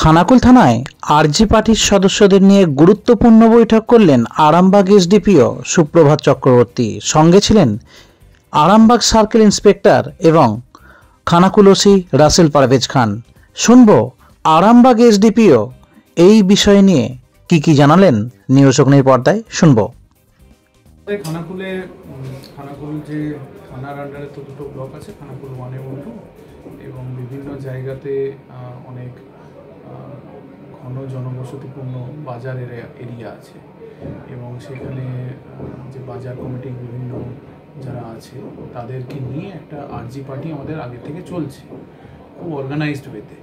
খানাকুল থানায় আরজি পার্টির সদস্যদের নিয়ে গুরুত্বপূর্ণ বৈঠক করলেন আরামবাগ এসডিপিও সুপ্রভাত চক্রবর্তী। সঙ্গে ছিলেন আরামবাগ সার্কেল ইন্সপেক্টর এবং খানাকুল ওসি রাসেল পারভেজ খান। শুনব আরামবাগ এসডিপিও এই বিষয় নিয়ে কি জানালেন। নিউজ অগ্নির পর্দায় শুনব। খানাকুল যে থানার আন্ডারে তো দুটো ব্লক আছে, খানাকুল 1 এবং 2, এবং বিভিন্ন জায়গাতে অনেক ঘন জনবসতিপূর্ণ বাজারের এরিয়া আছে, এবং সেখানে যে বাজার কমিটির বিভিন্ন যারা আছে তাদেরকে নিয়ে একটা আরজি পার্টি আমাদের আগে থেকে চলছে, খুব অর্গানাইজড ওয়েতে,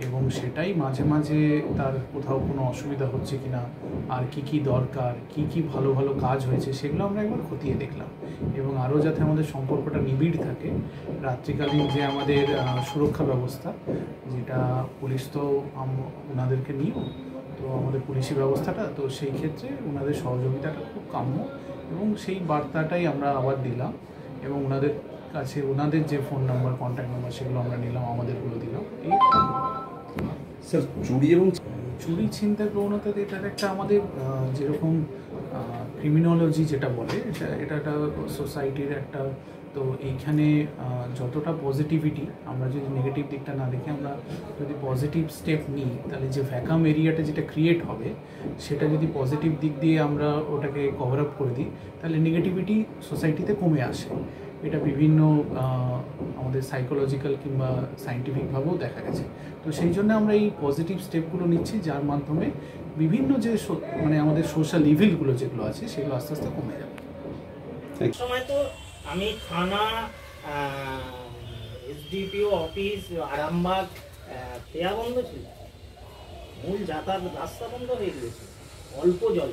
এবং সেটাই মাঝে মাঝে তার কোথাও কোনো অসুবিধা হচ্ছে কিনা, আর কি দরকার, কি ভালো ভালো কাজ হয়েছে সেগুলো আমরা একবার খতিয়ে দেখলাম। এবং আরও যাতে আমাদের সম্পর্কটা নিবিড় থাকে, রাত্রিকালীন যে আমাদের সুরক্ষা ব্যবস্থা, যেটা পুলিশ তো ওনাদেরকে নিয়েও তো আমাদের পুলিশি ব্যবস্থাটা, তো সেই ক্ষেত্রে ওনাদের সহযোগিতাটা খুব কাম্য, এবং সেই বার্তাটাই আমরা আবার দিলাম। এবং ওনাদের কাছে ওনাদের যে ফোন নাম্বার, কন্ট্যাক্ট নাম্বার, সেগুলো আমরা নিলাম, আমাদেরগুলো দিলাম। এই স্যার, চুরি ছিনতাই প্রবণতা, এটার একটা আমাদের যেরকম ক্রিমিনোলজি যেটা বলে, এটা একটা সোসাইটির একটা, তো এইখানে যতটা পজিটিভিটি, আমরা যদি নেগেটিভ দিকটা না দেখে আমরা যদি পজিটিভ স্টেপ নিই, তাহলে যে ভ্যাকাম এরিয়াটা যেটা ক্রিয়েট হবে, সেটা যদি পজিটিভ দিক দিয়ে আমরা ওটাকে কভার আপ করে দিই, তাহলে নেগেটিভিটি সোসাইটিতে কমে আসে। এটা বিভিন্ন আমাদের সাইকোলজিক্যাল কিংবা সায়েন্টিফিকভাবেও দেখা গেছে। তো সেই জন্য আমরা এই পজিটিভ স্টেপগুলো নিচ্ছি, যার মাধ্যমে বিভিন্ন যে মানে আমাদের সোশ্যাল ইভিলগুলো যেগুলো আছে সেগুলো আস্তে আস্তে কমে যাবে। সময় তো আমি থানা, এসডিপিও অফিস, আরামবাগ পেয়া বন্ধ ছিল, মূল যাতায়াত রাস্তা বন্ধ হয়ে গিয়েছে অল্প জল।